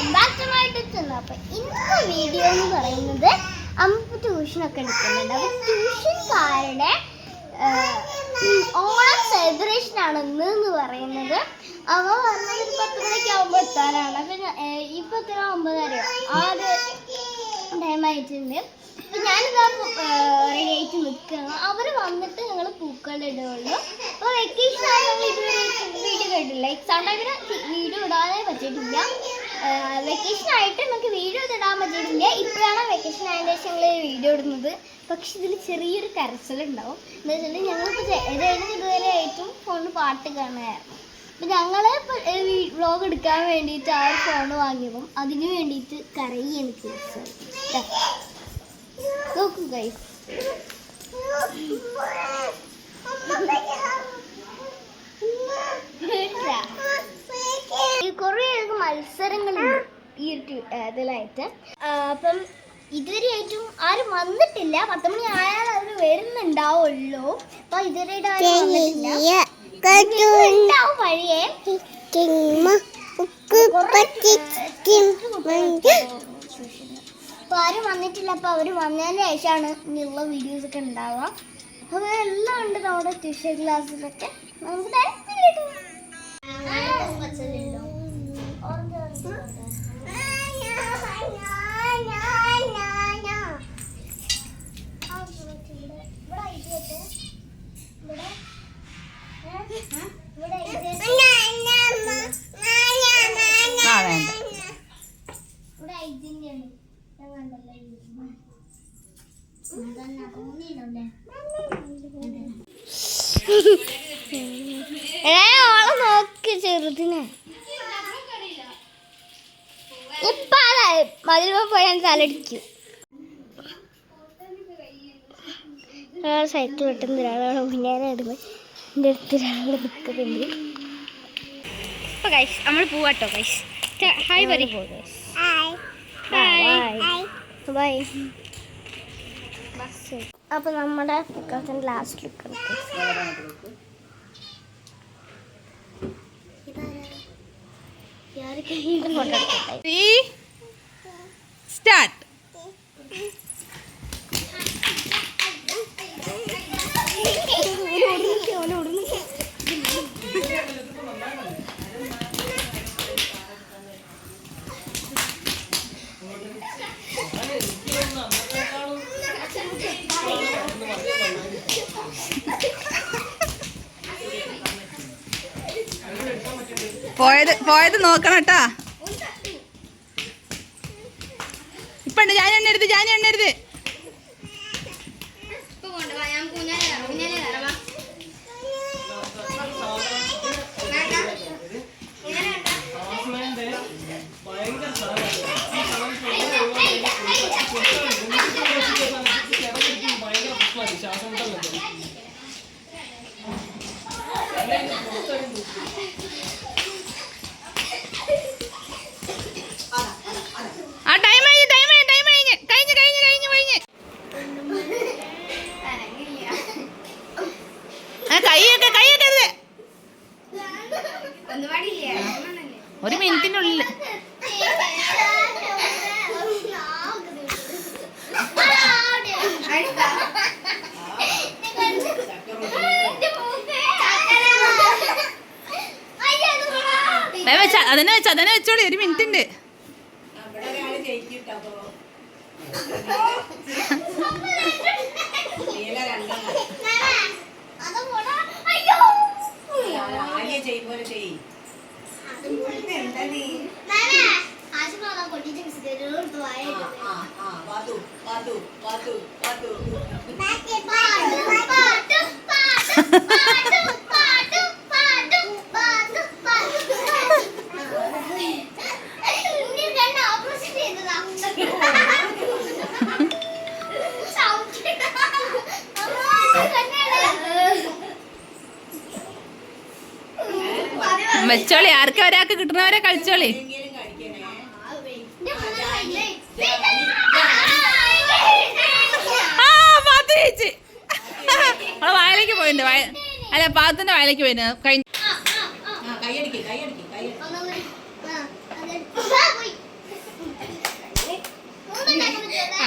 Welcome back to my tips. അപ്പോൾ ഇന്നത്തെ video എന്ന് പറയുന്നത് അമ്മ ട്യൂഷനൊക്കെ എടുക്കുന്നുണ്ട്. അപ്പോൾ ട്യൂഷൻകാരുടെ ഓണം സെലിബ്രേഷൻ ആണ് ഇന്ന് പറയുന്നത്. അവ പറഞ്ഞത് 10 മണിക്കാവുമ്പോൾ എത്താനാണ്. അപ്പം ഇപ്പോൾ എത്ര 9:30 ആ ഒരു ടൈമായിട്ടുണ്ട്. അപ്പം ഞാനിതാ റെഡി ആയിട്ട് നിൽക്കുകയാണ്. അവർ വന്നിട്ട് ഞങ്ങൾ പൂക്കളിടുകയുള്ളൂ. അപ്പോൾ വെക്കേഷൻ ആയി ഞങ്ങൾ ഇതുവരെ വീഡിയോ കേട്ടില്ല. എക്സാം ടൈമിന് വീഡിയോ ഇടാനേ പറ്റിയിട്ടില്ല. വെക്കേഷൻ ആയിട്ട് നമുക്ക് വീഡിയോ ഇടാൻ പറ്റിയിട്ടില്ല. ഇപ്പോഴാണ് വെക്കേഷൻ ആയതിനു ശേഷം ഞങ്ങൾ വീഡിയോ ഇടുന്നത്. പക്ഷെ ഇതിൽ ചെറിയൊരു കരച്ചിലുണ്ടാവും. എന്താ വെച്ചിട്ടുണ്ടെങ്കിൽ ഞങ്ങളിപ്പോൾ ഇതുവരെ ആയിട്ടും ഫോണിൽ പാട്ട് കാണുകയായിരുന്നു. അപ്പം ഞങ്ങൾ വ്ളോഗ് എടുക്കാൻ വേണ്ടിയിട്ട് ആ ഒരു ഫോൺ വാങ്ങിയപ്പം അതിന് വേണ്ടിയിട്ട് കരയാണ് കേസ്. നോക്കൂ ഗൈസ്, കുറേ മത്സരങ്ങളുണ്ട് ഈ ഇതിലായിട്ട്. അപ്പം ഇതുവരെയായിട്ടും ആരും വന്നിട്ടില്ല. 10 മണി ആയാൽ അവർ വരുന്നുണ്ടാവുള്ളൂ. അപ്പൊ ഇതുവരെയായിട്ട് ആരും വന്നിട്ടില്ല. ഉണ്ടാവും വഴിയേ. അപ്പൊ ആരും വന്നിട്ടില്ല. അപ്പൊ അവര് വന്നതിന് ശേഷമാണ് ഇനിയുള്ള വീഡിയോസ് ഒക്കെ ഉണ്ടാവുക. അപ്പൊ എല്ലാം ഉണ്ട് നമ്മുടെ ട്യൂഷൻ ക്ലാസ്സിലൊക്കെ. നമുക്ക് ഓളെ നോക്ക് ചെറുതിനെ. ഇപ്പൊ മതിലുമ്പോ പോയാൽ തലടിക്കും. ഒരാൾ സൈക്കിൾ വെട്ടുന്ന, ഒരാളെ പിന്നാലെ ഇടുമ്പോൾ എൻ്റെ അടുത്ത് ഒരാളെ നിൽക്കുന്നുണ്ട്. അപ്പൊ ഗൈസ് നമ്മൾ പോവാട്ടോ ഗൈസ്. ഹായ് പറ. ബൈ. അപ്പൊ നമ്മുടെ ലാസ്റ്റ് ലുക്ക് സ്റ്റാർട്ട്. പോയത് നോക്കണം കേട്ടാ. ഇപ്പൊ ഞാൻ എണ്ണരുത്. ആ ടൈം കഴിഞ്ഞ് കൈയൊക്കെ ഒരു മിനിറ്റിനുള്ളിൽ. അതന്നെ വെച്ചോളി. ഒരു മിനിറ്റ് ഉണ്ട്. വെച്ചോളി. ആർക്കും ഒരാൾക്ക് കിട്ടുന്നവരെ കളിച്ചോളി. പാത്ത് ചേച്ചി അവളെ വായലേക്ക് പോയിട്ടുണ്ട്. അല്ല, പാത്തിന്റെ വായലേക്ക് പോയിട്ടുണ്ട്. കഴിഞ്ഞ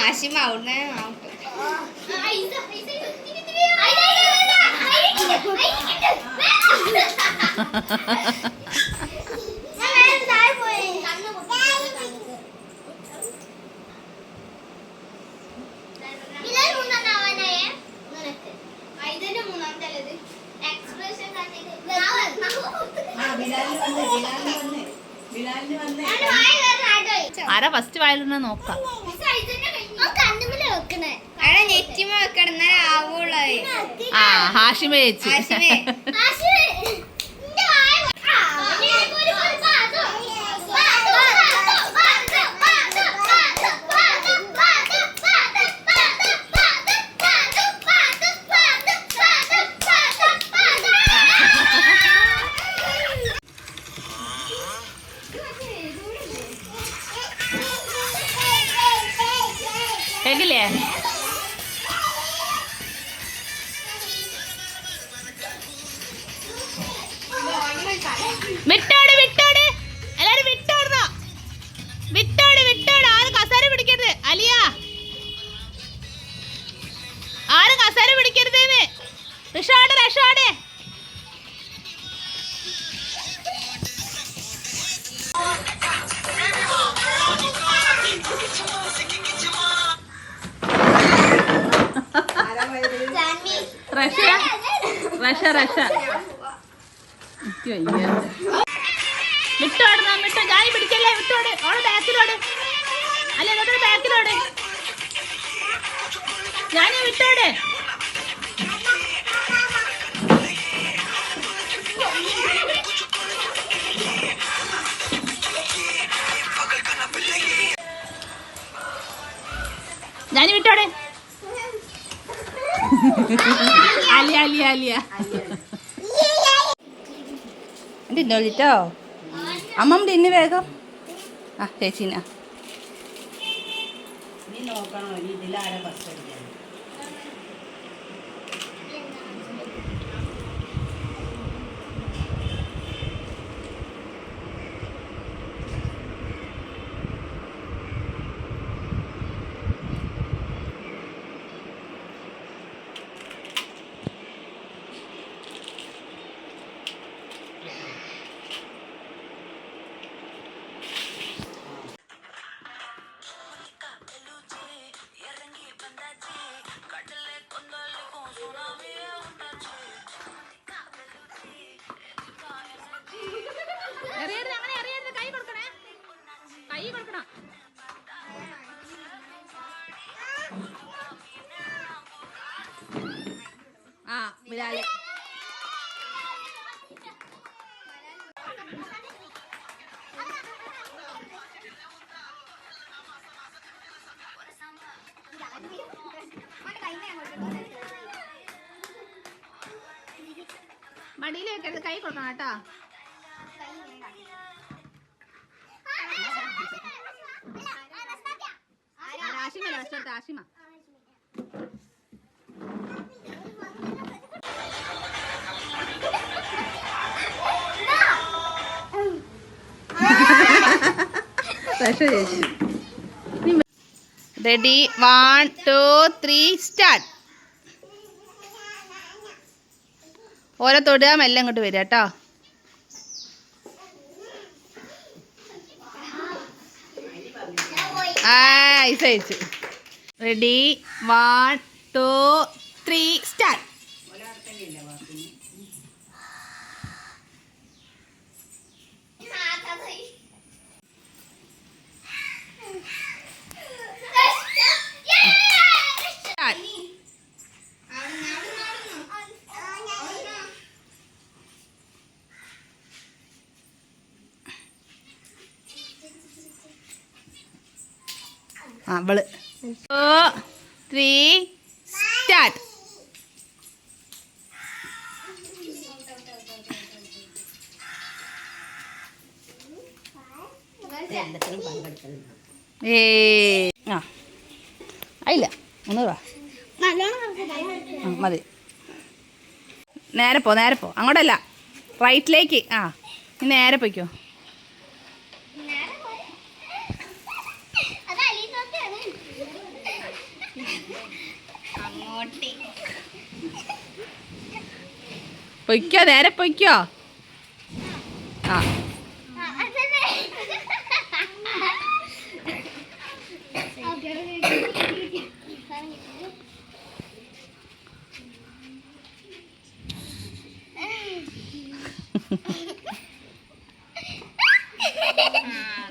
ആശിമ അവിടുന്ന് ആരാ ഫസ്റ്റ് വായിലിരുന്ന് നോക്കാം. അവിടെ നെറ്റിമ വെക്കണം എന്നാലേ ആവുള്ളൂ. ആ ഹാഷിമ ചേച്ചി. ആശിമേ കേക്കില്ലേ? വിട്ടോട് വിട്ടോട് എല്ലാരും വിട്ടോടുന്നോ? വിട്ടോട് വിട്ടോട്. ആരും കസേര പിടിക്കരുത്. അലിയ ആരും കസേര പിടിക്കരുതേന്ന്. റിഷാട് റഷാട് റഷ റഷ റഷ വിട്ടോടുന്ന വിട്ടോ. ജാനി പിടിക്കല്ലേ. വിട്ടോട്. ഓളെ ബാക്കിലോട്. അല്ല എന്നോട് ബാക്കിലോട്. ജാനി വിട്ടോട്. ജാനി വിട്ടോട്. അലിയ അലിയ അലിയ തിന്നോളിട്ടോ. അമ്മ തിന്നു വേഗം. ആ ചേച്ചീന ആ ബിലാല്. മടിയിൽ വെക്കരുത്. കൈ കൊടുക്കണം കേട്ടോ. ആശിമല്ല ഫസ്റ്റ് ആശിമ. Ready 1 2 3 start. ഓരോ തൊടുക. മെല്ലെ അങ്ങോട്ട് വരിക കേട്ടോ. ഐസ് അയച്ചു. Ready 1 2 3 start. ആ അവള് 2 3 സ്റ്റാർട്ട്. ആ ആയില്ല. ഒന്ന് വാ. മതി. നേരെ പോ നേരെ പോ. അങ്ങോട്ടല്ല, റൈറ്റിലേക്ക്. ആ നീ നേരെ പോയിക്കോ. പൊട്ടി. പൊയ്ക്കോ, നേരെ പൊയ്ക്കോ. ആ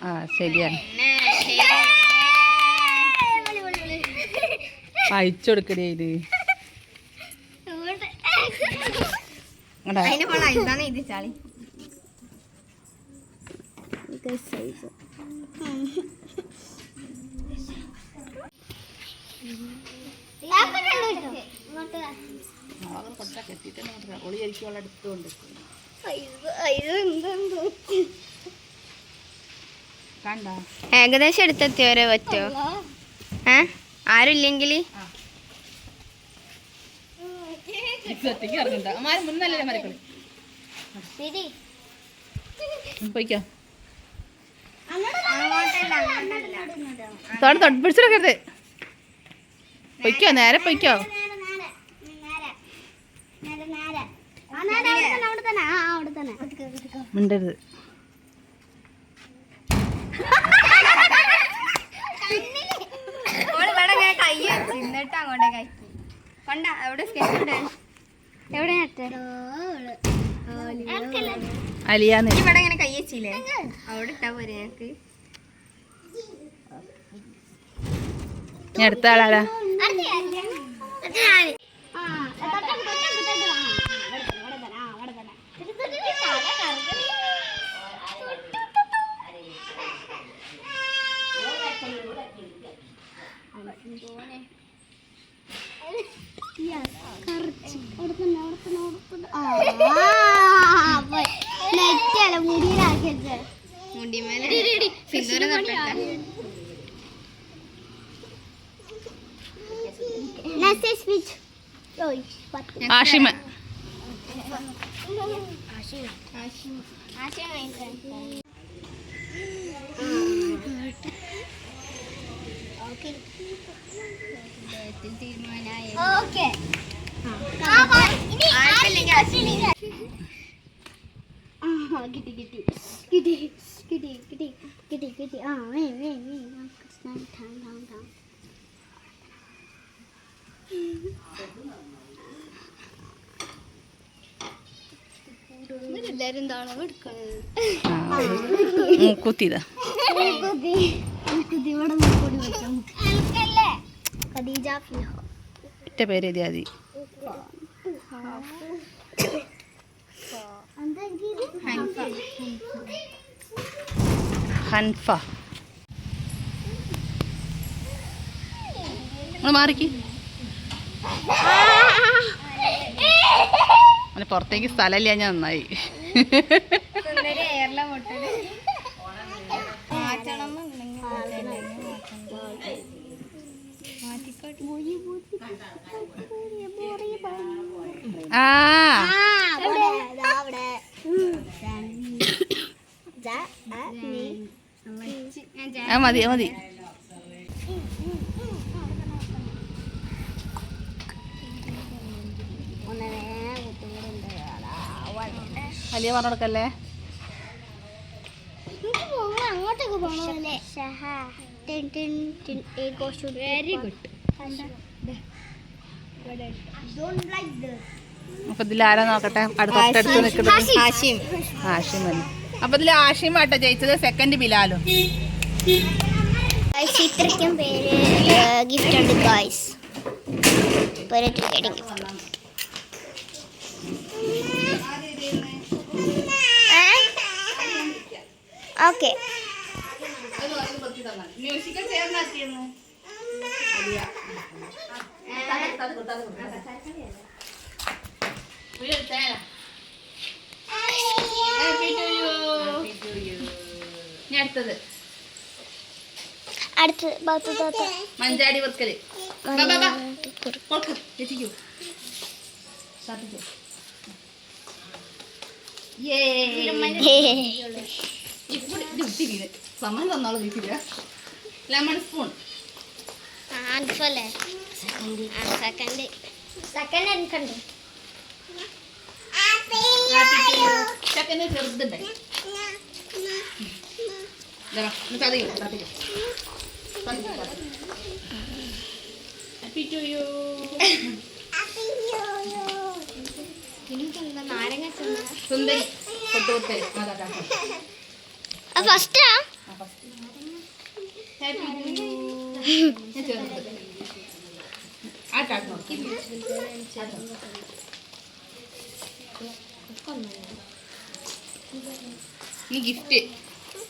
ആ ശരിയാണ്. അയച്ചു കൊടുക്കണേ ഇത്. അതിന്റെ ഫോൺ ഇതാണ് ഇത് ചാളി. ഏകദേശം എടുത്തെത്തിയോരെ പറ്റോ? ആരുമില്ലെങ്കിൽ പൊയ്ക്കോ. പിടിച്ചെടുക്കരുത്. പൊയ്ക്കോ, നേരെ പൊയ്ക്കോ. മിണ്ടരുത്. കൈ എന്നിട്ട് അങ്ങോട്ടേ കൈ കൊണ്ട. എവിടെ സ്കെച്ച് എവിടെ അലിയാന്ന് ഇവിടെ ഇങ്ങനെ കൈ വെച്ചില്ലേ? അവിടെ ഇട്ടാ പോരെ ഞങ്ങക്ക്. ഞാൻ അടുത്ത ആളാരാ? മുടിമേലെ സിന്ദൂരം തൊട്ടിട്ട. ആഷിമ. കിട്ടി. എല്ലാരും താളം എടുക്കണത്. മൂക്കുത്തിതാ. ഒറ്റ പേര് എഴുതിയാ മതി. ഹൻഫ. നിങ്ങൾ മാറിക്ക്. അങ്ങനെ പുറത്തേക്ക് സ്ഥലമില്ല. ഞാൻ നന്നായി. മതി മതി. വലിയ പറഞ്ഞു കൊടുക്കല്ലേ. അങ്ങോട്ടേക്ക് പോകണല്ലേ. Very good. അപ്പൊ ഇതിൽ ആരാ നോക്കട്ടെ? തൊട്ടടുത്ത് നിൽക്കുന്നത് ആശിം. ആഷിമൻ. അപ്പൊ ഇതിൽ ആഷിമാട്ടോ ജയിച്ചത്. സെക്കൻഡ് ബിലാലും. ഇത്രയ്ക്കും പേര് ഗിഫ്റ്റ് ഉണ്ട് ഗായ്സ്. ഓക്കെ. അടുത്തത് മഞ്ചാടി വർക്കല്. സമ്മതം തന്നോളൂ. Lemon spoon. സെക്കൻഡ് എനിക്കുണ്ട്. ചെക്കന് ചെറുതുണ്ട്. Happy to U. നാരങ്ങ സുന്ദരി കൊട്ടുകൊടുത്തേ. അതാ ഫസ്റ്റാ ഹാപ്പി ടു യു. ചെറുത് ആ കാട്ടോ. നീ ഗിഫ്റ്റ്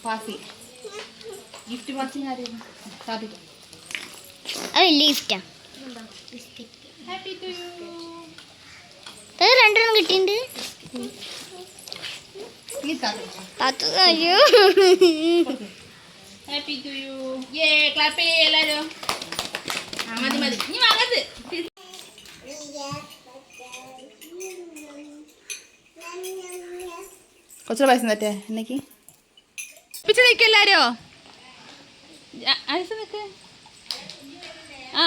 പാസി. ഗിഫ്റ്റ് പാസിങ് ആരെയും സാധിക്കും. അത് വലിയ ഗിഫ്റ്റാ. Happy to U. അത് രണ്ടെണ്ണം കിട്ടിയിട്ടുണ്ട്. നീ സാധിക്കും. പത്ത് അയ്യോ ഹാപ്പി ടു യു. യേ ക്ലാപ്പ് ചെയ്യേ എല്ലാരും. ആ മതി മതി. നീ വാങ്ങരുത്. കൊച്ചു പൈസ തറ്റേ എന്നേക്ക് പിച്ച നിൽക്കെല്ലാരോ ഐസ് നിൽക്ക്. ആ